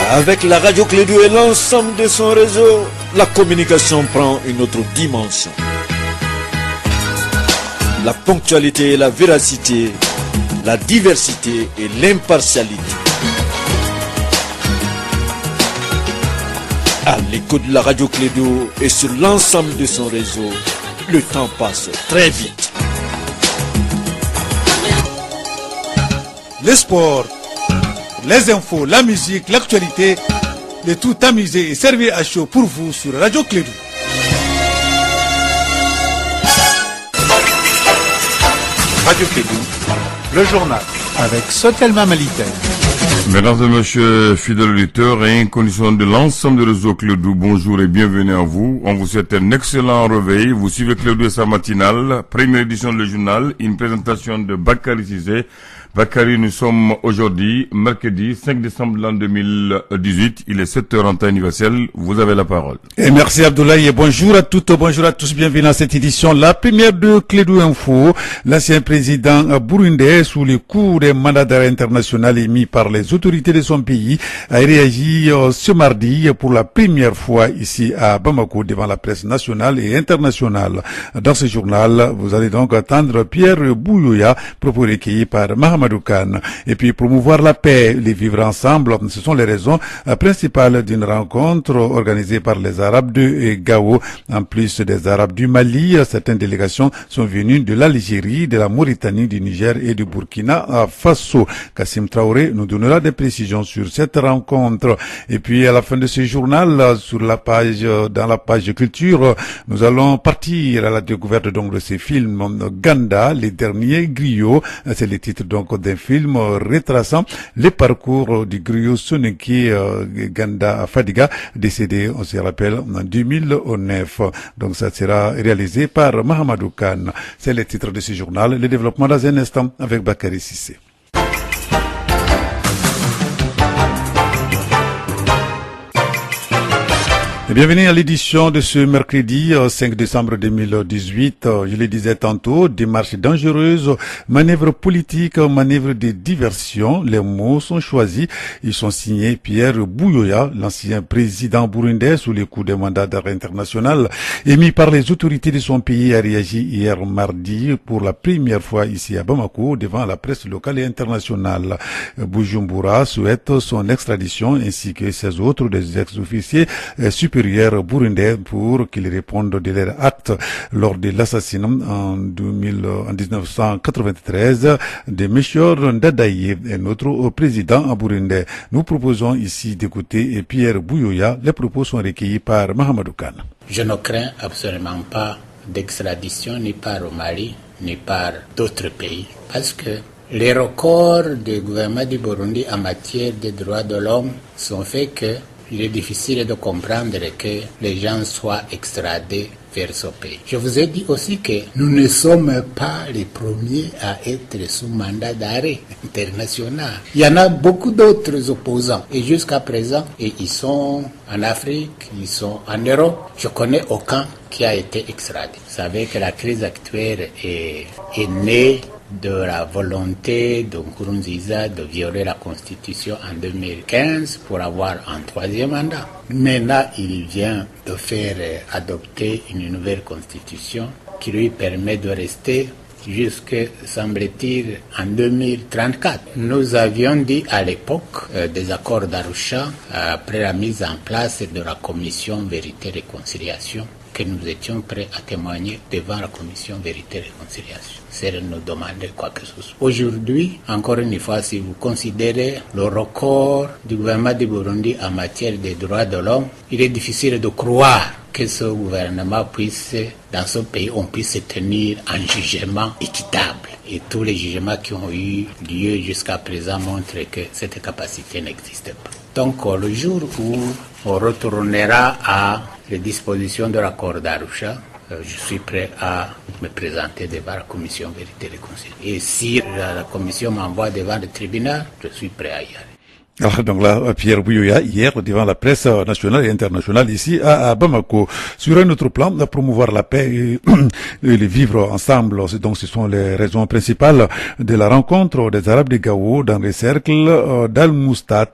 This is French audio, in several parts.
Avec la radio Clédou et l'ensemble de son réseau, la communication prend une autre dimension. La ponctualité et la véracité, la diversité et l'impartialité. À l'écoute de la radio Clédou et sur l'ensemble de son réseau, le temps passe très vite. Les sports, les infos, la musique, l'actualité, le tout amusé et servi à chaud pour vous sur Radio Clédou. Radio Clédou, le journal avec Sotelma Malitaire. Mesdames et messieurs, fidèles auditeurs et en condition de l'ensemble du réseau Clédou, bonjour et bienvenue à vous. On vous souhaite un excellent réveil. Vous suivez Clédou et sa matinale, première édition du journal, une présentation de Bakary Cissé. Bakary, nous sommes aujourd'hui, mercredi 5 décembre de l'an 2018. Il est 7h en temps universel. Vous avez la parole. Et merci Abdoulaye et bonjour à toutes, bonjour à tous. Bienvenue dans cette édition, la première de Clédou Info. L'ancien président burundais, sous les coups des mandats d'arrêt international émis par les autorités de son pays, a réagi ce mardi pour la première fois ici à Bamako devant la presse nationale et internationale. Dans ce journal, vous allez donc attendre Pierre Bouyoya, propos recueillis par Mahamadou Khan. Et puis promouvoir la paix, les vivre ensemble, ce sont les raisons principales d'une rencontre organisée par les Arabes de Gao. En plus des Arabes du Mali, certaines délégations sont venues de l'Algérie, de la Mauritanie, du Niger et du Burkina Faso. Kassim Traoré nous donnera des précisions sur cette rencontre. Et puis à la fin de ce journal, sur la page, dans la page culture, nous allons partir à la découverte donc de ces films Ganda, les derniers griots. C'est le titre donc d'un film retraçant le parcours du griot Soneki Ganda Fadiga, décédé, on se rappelle, en 2009. Donc ça sera réalisé par Mahamadou Khan. C'est le titre de ce journal. Le développement dans un instant avec Bakary Cissé. Bienvenue à l'édition de ce mercredi 5 décembre 2018. Je le disais tantôt, démarche dangereuse, manœuvre politique, manœuvre de diversion. Les mots sont choisis. Ils sont signés Pierre Bouyoya, l'ancien président burundais sous les coups des mandats d'arrêt international, émis par les autorités de son pays, a réagi hier mardi pour la première fois ici à Bamako devant la presse locale et internationale. Bujumbura souhaite son extradition ainsi que ses autres des ex-officiers supérieurs burundais pour qu'ils répondent de leurs actes lors de l'assassinat en 1993 de Melchior Ndadaye, notre président burundais. Nous proposons ici d'écouter Pierre Bouyoya. Les propos sont recueillis par Mahamadou Khan. Je ne crains absolument pas d'extradition ni par au Mali ni par d'autres pays parce que les records du gouvernement du Burundi en matière des droits de l'homme sont faits que il est difficile de comprendre que les gens soient extradés vers ce pays. Je vous ai dit aussi que nous ne sommes pas les premiers à être sous mandat d'arrêt international. Il y en a beaucoup d'autres opposants. Et jusqu'à présent, ils sont en Afrique, ils sont en Europe. Je connais aucun qui a été extradé. Vous savez que la crise actuelle est née de la volonté de Nkurunziza de violer la Constitution en 2015 pour avoir un troisième mandat. Maintenant, il vient de faire adopter une nouvelle Constitution qui lui permet de rester jusque, semble-t-il, en 2034. Nous avions dit à l'époque des accords d'Arusha, après la mise en place de la Commission Vérité et Réconciliation, que nous étions prêts à témoigner devant la Commission Vérité et Réconciliation. C'est de nous demander quoi que ce soit. Aujourd'hui, encore une fois, si vous considérez le record du gouvernement du Burundi en matière des droits de l'homme, il est difficile de croire que ce gouvernement puisse, dans ce pays, on puisse tenir un jugement équitable. Et tous les jugements qui ont eu lieu jusqu'à présent montrent que cette capacité n'existe pas. Donc, le jour où on retournera à les dispositions de l'accord d'Arusha, je suis prêt à me présenter devant la commission Vérité et Réconciliation. Et si la commission m'envoie devant le tribunal, je suis prêt à y aller. Alors, donc là, Pierre Bouyoya, hier, devant la presse nationale et internationale ici à Bamako, sur un autre plan, promouvoir la paix et les vivre ensemble. Donc, ce sont les raisons principales de la rencontre des Arabes de Gao dans les cercles d'Al-Moustat,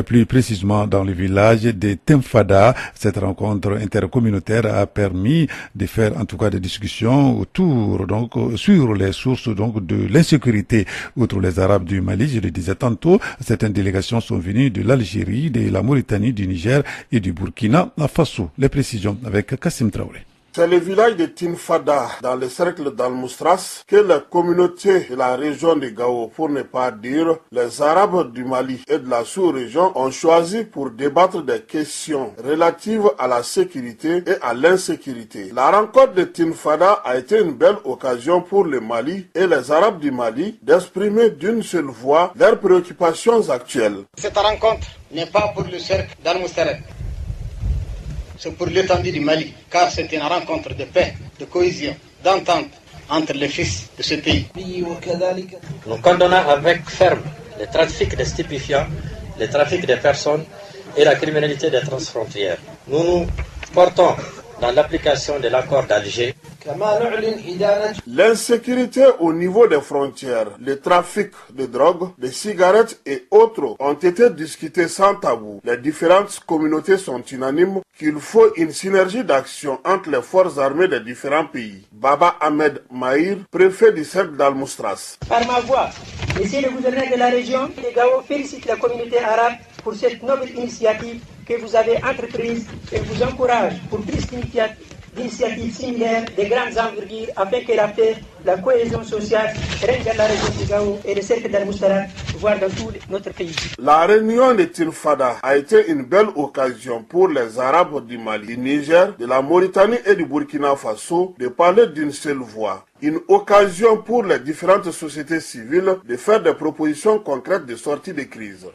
plus précisément dans le village de Temfada. Cette rencontre intercommunautaire a permis de faire, en tout cas, des discussions autour, donc, sur les sources, donc, de l'insécurité. Outre les Arabes du Mali, je le disais tantôt, certaines délégations sont venus de l'Algérie, de la Mauritanie, du Niger et du Burkina Faso. Les précisions avec Kassim Traoré. C'est le village de Tinfada, dans le cercle d'Al-Moustras, que la communauté de la région de Gao, pour ne pas dire les Arabes du Mali et de la sous-région, ont choisi pour débattre des questions relatives à la sécurité et à l'insécurité. La rencontre de Tinfada a été une belle occasion pour le Mali et les Arabes du Mali d'exprimer d'une seule voix leurs préoccupations actuelles. Cette rencontre n'est pas pour le cercle d'Al-Moustras. C'est pour l'étendue du Mali, car c'est une rencontre de paix, de cohésion, d'entente entre les fils de ce pays. Nous condamnons avec ferme le trafic de stupéfiants, le trafic de personnes et la criminalité des transfrontières. Nous nous portons dans l'application de l'accord d'Alger. L'insécurité au niveau des frontières, le trafic de drogue, de cigarettes et autres ont été discutés sans tabou. Les différentes communautés sont unanimes qu'il faut une synergie d'action entre les forces armées des différents pays. Baba Ahmed Mahir, préfet du cercle d'Al-Moustras. Par ma voix, Monsieur le gouverneur de la région de Gao félicite la communauté arabe pour cette noble initiative que vous avez entreprise et vous encourage pour plus d'initiatives similaires de grandes envergures afin que la paix, la cohésion sociale règne dans la région de Gao et le cercle d'Al-Moustras, voire dans tout notre pays. La réunion de Tinfada a été une belle occasion pour les Arabes du Mali, du Niger, de la Mauritanie et du Burkina Faso de parler d'une seule voix. Une occasion pour les différentes sociétés civiles de faire des propositions concrètes de sortie de crise.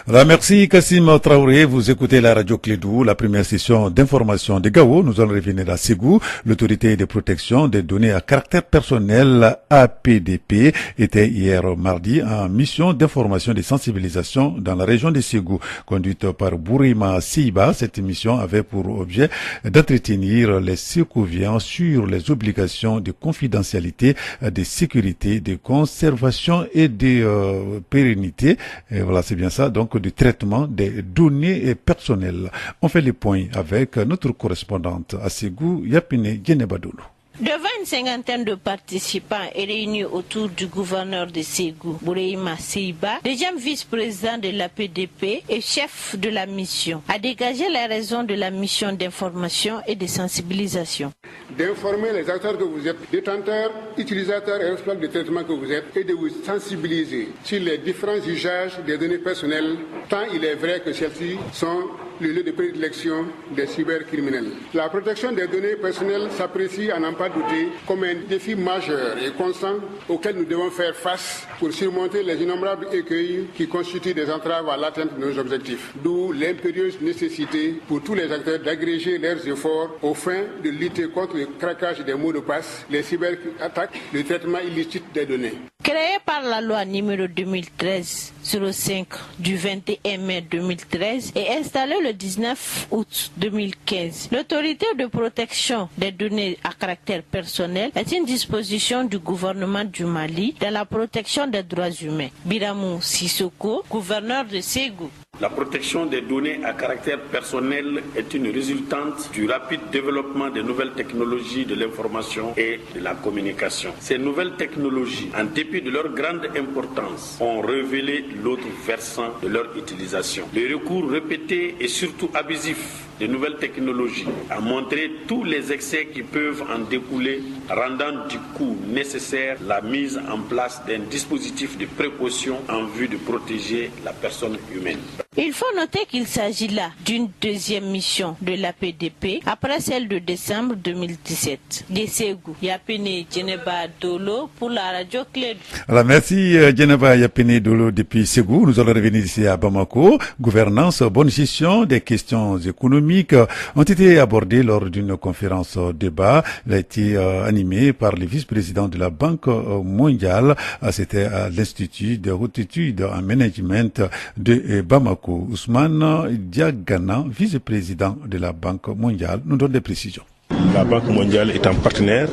Alors, merci Kassim Traoré. Vous écoutez la radio Clédou, la première session d'information de Gao. Nous allons revenir à Ségou. L'autorité de protection des données à caractère personnel, APDP, était hier mardi en mission d'information et de sensibilisation dans la région de Ségou. Conduite par Bourima Siba, cette mission avait pour objet d'entretenir les Ségouviens sur les obligations de confidentialité, de sécurité, de conservation et de pérennité. Et voilà, c'est bien ça. Donc, du traitement des données personnelles. On fait les points avec notre correspondante à Ségou, Yapine Guénébadoulou. Devant une cinquantaine de participants et réunis autour du gouverneur de Ségou, Bourima Seiba, deuxième vice-président de l'APDP et chef de la mission, a dégagé les raisons de la mission d'information et de sensibilisation. D'informer les acteurs que vous êtes, détenteurs, utilisateurs et responsables de traitement que vous êtes, et de vous sensibiliser sur les différents usages des données personnelles, tant il est vrai que celles-ci sont le lieu de prédilection des cybercriminels. La protection des données personnelles s'apprécie à n'en pas douter comme un défi majeur et constant auquel nous devons faire face pour surmonter les innombrables écueils qui constituent des entraves à l'atteinte de nos objectifs. D'où l'impérieuse nécessité pour tous les acteurs d'agréger leurs efforts aux fins de lutter contre le craquage des mots de passe, les cyberattaques, le traitement illicite des données. Créé par la loi numéro 2013-05 du 21 mai 2013 et installé le 19 août 2015, l'autorité de protection des données à caractère personnel est une disposition du gouvernement du Mali dans la protection des droits humains. Biramou Sissoko, gouverneur de Ségou. La protection des données à caractère personnel est une résultante du rapide développement des nouvelles technologies de l'information et de la communication. Ces nouvelles technologies, en dépit de leur grande importance, ont révélé l'autre versant de leur utilisation. Le recours répété et surtout abusif des nouvelles technologies a montré tous les excès qui peuvent en découler, rendant du coup nécessaire la mise en place d'un dispositif de précaution en vue de protéger la personne humaine. Il faut noter qu'il s'agit là d'une deuxième mission de l'APDP après celle de décembre 2017. Dességou, Yapene Djeneba Dolo pour la radio Clé. Alors merci Djeneba Yapene Dolo depuis Ségou. Nous allons revenir ici à Bamako. Gouvernance, bonne gestion, des questions économiques ont été abordées lors d'une conférence débat. Elle a été animée par le vice-président de la Banque mondiale. C'était à l'Institut de haute étude en management de Bamako. Ousmane Diagana, vice-président de la Banque mondiale, nous donne des précisions. La Banque mondiale est un partenaire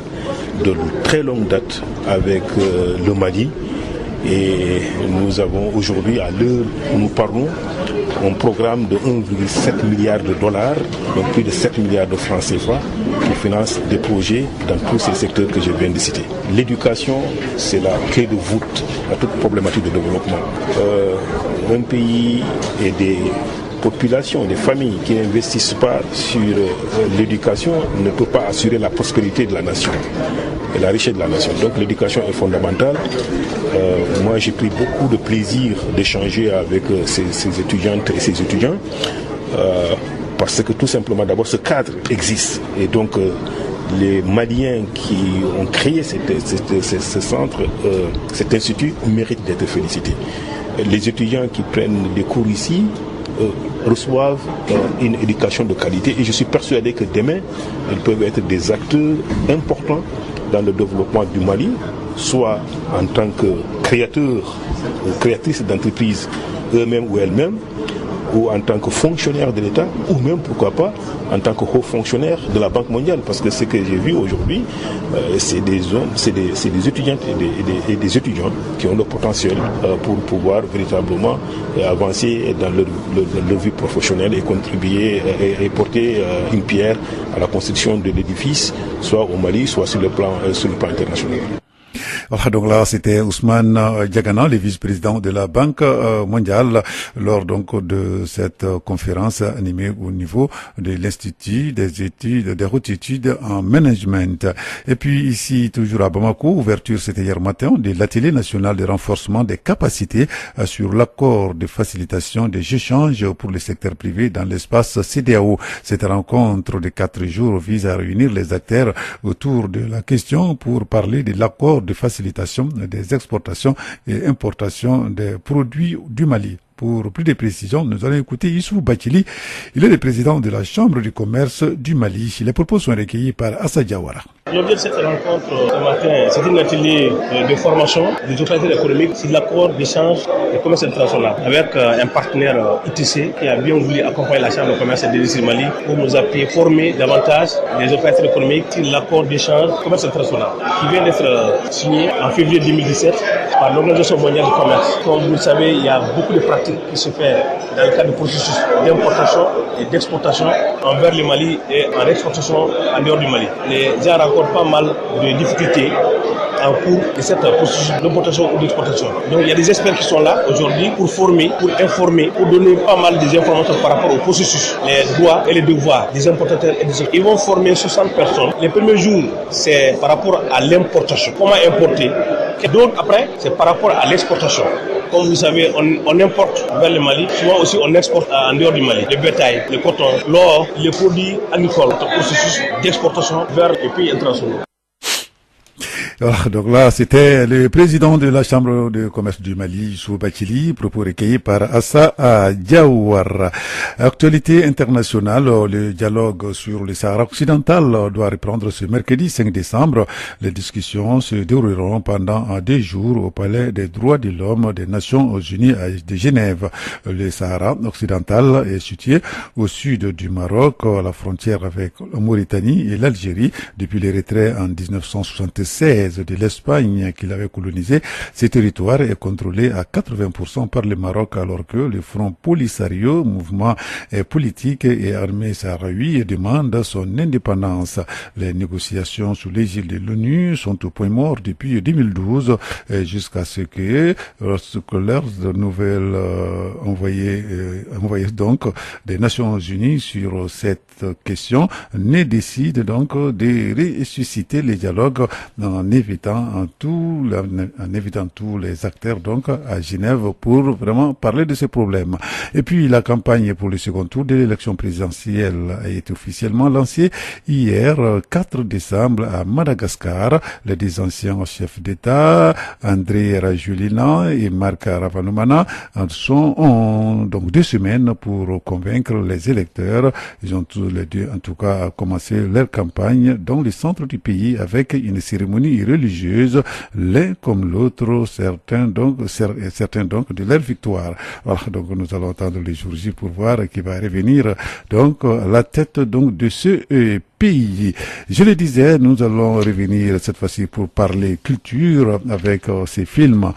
de très longue date avec le Mali et nous avons aujourd'hui, à l'heure où nous parlons, un programme de 1,7 milliard de dollars, donc plus de 7 milliards de francs CFA, qui finance des projets dans tous ces secteurs que je viens de citer. L'éducation, c'est la clé de voûte à toute problématique de développement. Un pays et des populations, des familles qui n'investissent pas sur l'éducation ne peut pas assurer la prospérité de la nation et la richesse de la nation. Donc l'éducation est fondamentale. Moi j'ai pris beaucoup de plaisir d'échanger avec ces étudiantes et ces étudiants parce que tout simplement d'abord ce cadre existe et donc les Maliens qui ont créé ce centre, cet institut méritent d'être félicités. Les étudiants qui prennent des cours ici reçoivent une éducation de qualité et je suis persuadé que demain, ils peuvent être des acteurs importants dans le développement du Mali, soit en tant que créateurs ou créatrices d'entreprises eux-mêmes ou elles-mêmes, ou en tant que fonctionnaires de l'État, ou même, pourquoi pas, en tant que haut fonctionnaire de la Banque mondiale. Parce que ce que j'ai vu aujourd'hui, c'est des hommes, c'est des étudiantes et des étudiants qui ont le potentiel pour pouvoir véritablement avancer dans leur vie professionnelle et contribuer et porter une pierre à la construction de l'édifice, soit au Mali, soit sur le plan international. Voilà, donc là, c'était Ousmane Diagana, le vice-président de la Banque mondiale, lors donc de cette conférence animée au niveau de l'Institut des hautes études en management. Et puis ici, toujours à Bamako, ouverture c'était hier matin de l'atelier national de renforcement des capacités sur l'accord de facilitation des échanges pour le secteur privé dans l'espace CEDEAO. Cette rencontre de 4 jours vise à réunir les acteurs autour de la question pour parler de l'accord de facilitation des exportations et importations des produits du Mali. Pour plus de précisions, nous allons écouter Issou Bakili. Il est le président de la Chambre du commerce du Mali. Les propos sont recueillis par Assa Diawara. L'objet de cette rencontre ce matin, c'est un atelier de formation des opérateurs économiques sur l'accord d'échange et commerce international avec un partenaire ITC qui a bien voulu accompagner la Chambre de commerce et du Mali pour nous appuyer, former davantage les opérateurs économiques sur l'accord d'échange et commerce international qui vient d'être signé en février 2017 par l'Organisation mondiale du commerce. Comme vous le savez, il y a beaucoup de pratiques qui se fait dans le cadre du processus d'importation et d'exportation envers le Mali et en exportation en dehors du Mali. Les gens rencontrent pas mal de difficultés en cours de cette processus d'importation ou d'exportation. Donc il y a des experts qui sont là aujourd'hui pour former, pour informer, pour donner pas mal des informations par rapport au processus, les droits et les devoirs des importateurs et des exportateurs. Ils vont former 60 personnes. Les premiers jours, c'est par rapport à l'importation. Comment importer? Donc après, c'est par rapport à l'exportation. Comme vous savez, on importe vers le Mali, souvent aussi on exporte en dehors du Mali. Le bétail, le coton, l'or, les produits agricoles, le processus d'exportation vers les pays internationaux. Donc là, c'était le président de la Chambre de commerce du Mali, Issou Bakili, propos recueillis par Assa Diawara. Actualité internationale, le dialogue sur le Sahara occidental doit reprendre ce mercredi 5 décembre. Les discussions se dérouleront pendant 2 jours au Palais des droits de l'homme des Nations Unies de Genève. Le Sahara occidental est situé au sud du Maroc, à la frontière avec la Mauritanie et l'Algérie, depuis le retrait en 1976 de l'Espagne qui l'avait colonisé. Ce territoire est contrôlé à 80% par le Maroc, alors que le Front Polisario, mouvement politique et armé sahraoui, demande son indépendance. Les négociations sous l'égide de l'ONU sont au point mort depuis 2012, jusqu'à ce que, lorsque leurs nouvelles envoyées donc des Nations Unies sur cette question, ne décident donc de ressusciter les dialogues en invitant tous les acteurs donc à Genève pour vraiment parler de ces problèmes. Et puis la campagne pour le second tour de l'élection présidentielle a été officiellement lancée hier 4 décembre à Madagascar. Les deux anciens chefs d'État, André Rajoelina et Marc Ravalomanana, ont donc 2 semaines pour convaincre les électeurs. Ils ont tous les deux en tout cas commencé leur campagne dans le centre du pays avec une cérémonie religieuse, l'un comme l'autre, certains donc de leur victoire. Voilà, donc nous allons attendre les jours J pour voir qui va revenir donc à la tête donc de ce pays. Je le disais, nous allons revenir cette fois-ci pour parler culture avec ces films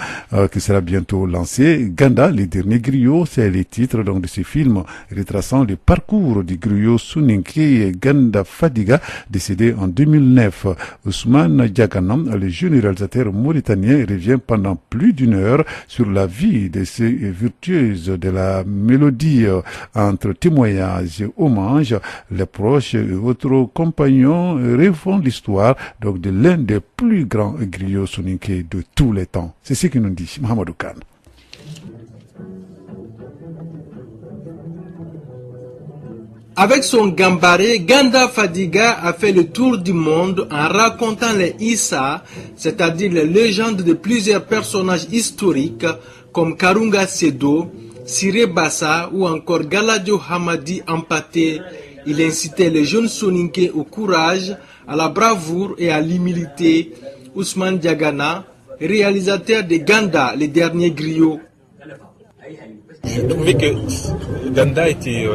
qui sera bientôt lancé. Ganda, les derniers griots, c'est les titres donc de ces films retraçant le parcours du griot Soninké Ganda Fadiga, décédé en 2009. Ousmane Diaganam, le jeune réalisateur mauritanien, revient pendant plus d'1 heure sur la vie de ces virtueuses de la mélodie entre témoignages et hommages. Les proches et autres compagnons refont l'histoire donc de l'un des plus grands griots soninké de tous les temps. C'est ce que nous dit Mohamedou Khan. Avec son gambaré, Ganda Fadiga a fait le tour du monde en racontant les Issa, c'est-à-dire les légendes de plusieurs personnages historiques comme Karunga Sedo, Siré Bassa ou encore Galadio Hamadi Ampaté. Il incitait les jeunes soninké au courage, à la bravoure et à l'humilité. Ousmane Diagana, réalisateur de Ganda, les derniers griots. Je trouvais que Ganda était,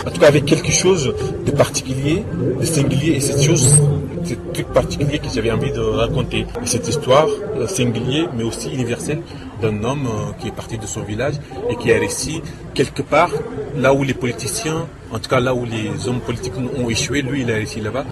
en tout cas, avec quelque chose de particulier, de singulier, et cette chose, ce truc particulier que j'avais envie de raconter. Et cette histoire singulière, mais aussi universelle, d'un homme qui est parti de son village et qui a réussi quelque part, là où les politiciens, en tout cas là où les hommes politiques ont échoué, lui il a réussi là-bas.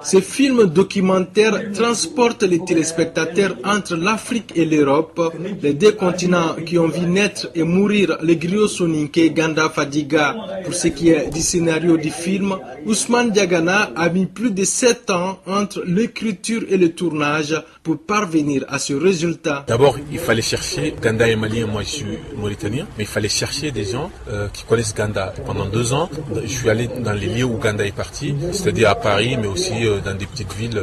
Ces films documentaires transportent les téléspectateurs entre l'Afrique et l'Europe, les 2 continents qui ont vu naître et mourir le griot soninké Ganda Fadiga. Pour ce qui est du scénario du film, Ousmane Diagana a mis plus de 7 ans entre l'écriture et le tournage pour parvenir à ce résultat. D'abord, il fallait chercher, Ganda est malien, moi je suis mauritanien, mais il fallait chercher des gens qui connaissent Ganda. Pendant 2 ans, je suis allé dans les lieux où Ganda est parti, c'est-à-dire à Paris, mais aussi dans des petites villes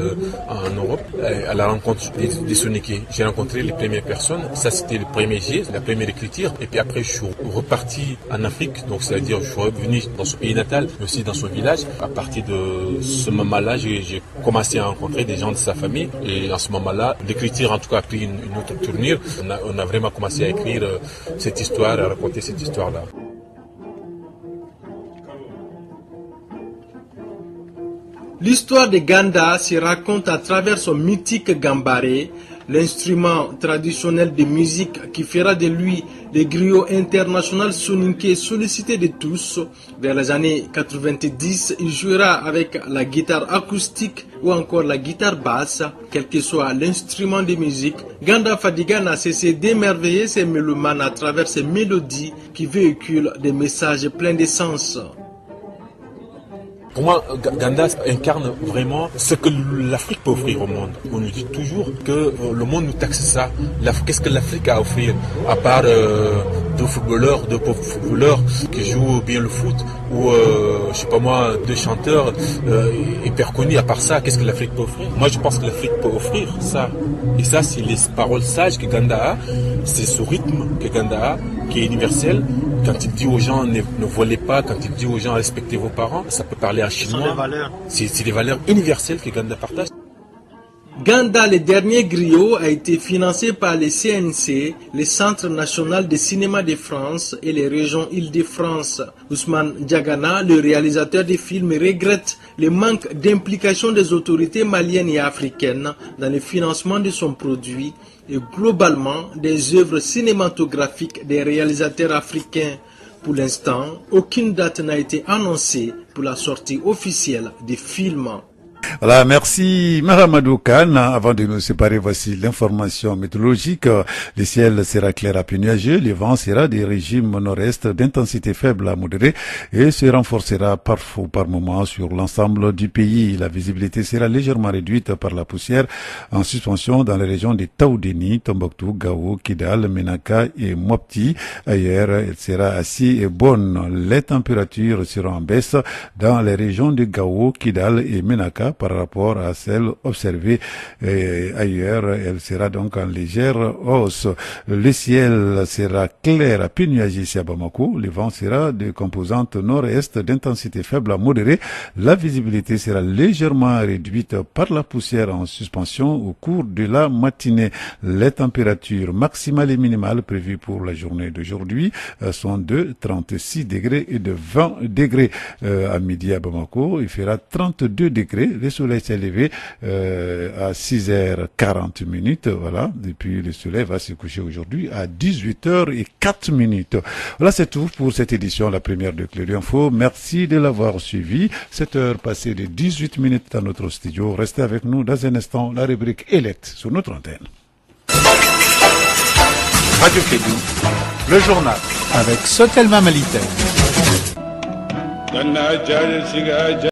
en Europe, à la rencontre des soninké. J'ai rencontré les premières personnes, ça c'était le premier jet, la première écriture, et puis après je suis reparti en Afrique, donc c'est-à-dire je suis revenu dans son pays natal, mais aussi dans son village. À partir de ce moment-là, j'ai commencé à rencontrer des gens de sa famille, et en ce moment-là, l'écriture en tout cas a pris une autre tournure. On a vraiment commencé à écrire cette histoire, à raconter cette histoire-là. L'histoire de Ganda se raconte à travers son mythique gambaré, l'instrument traditionnel de musique qui fera de lui le griot international soninké sollicité de tous. Vers les années 90, il jouera avec la guitare acoustique ou encore la guitare basse, quel que soit l'instrument de musique. Ganda Fadiga n'a cessé d'émerveiller ses mélomanes à travers ses mélodies qui véhiculent des messages pleins de sens. Pour moi, Ganda incarne vraiment ce que l'Afrique peut offrir au monde. On nous dit toujours que le monde nous taxe ça. Qu'est-ce que l'Afrique a à offrir, à part deux pauvres footballeurs qui jouent bien le foot, ou je sais pas moi, 2 chanteurs hyper connus. À part ça, qu'est-ce que l'Afrique peut offrir? Moi, je pense que l'Afrique peut offrir ça. Et ça, c'est les paroles sages que Ganda a, c'est ce rythme que Ganda a, qui est universel. Quand il dit aux gens ne volez pas, quand il dit aux gens respectez vos parents, ça peut parler en chinois. C'est des valeurs universelles que Ganda partage. Ganda, le dernier griot, a été financé par le CNC, le Centre national de cinéma de France et les régions Île-de-France. Ousmane Diagana, le réalisateur des films, regrette le manque d'implication des autorités maliennes et africaines dans le financement de son produit et globalement des œuvres cinématographiques des réalisateurs africains. Pour l'instant, aucune date n'a été annoncée pour la sortie officielle des films. Voilà, merci Mahamadou Khan. Avant de nous séparer, voici l'information météorologique. Le ciel sera clair à peu nuageux, le vent sera des régimes nord-est d'intensité faible à modérée et se renforcera parfois par moment sur l'ensemble du pays. La visibilité sera légèrement réduite par la poussière en suspension dans les régions de Taoudéni, Tombouctou, Gao, Kidal, Menaka et Mopti. Ailleurs, elle sera assez bonne. Les températures seront en baisse dans les régions de Gao, Kidal et Menaka par rapport à celle observée ailleurs. Elle sera donc en légère hausse. Le ciel sera clair à peu nuageux ici à Bamako. Le vent sera de composante nord-est d'intensité faible à modérée. La visibilité sera légèrement réduite par la poussière en suspension au cours de la matinée. Les températures maximales et minimales prévues pour la journée d'aujourd'hui sont de 36 degrés et de 20 degrés. À midi à Bamako, il fera 32 degrés. Le soleil s'est levé à 6h40. Voilà. Et puis le soleil va se coucher aujourd'hui à 18h04. Voilà, c'est tout pour cette édition, la première de Clé Info. Merci de l'avoir suivi. 7 heures passées de 18 minutes dans notre studio. Restez avec nous dans un instant, la rubrique Elect sur notre antenne. Radio Kédou, le journal avec Sotelma Malité.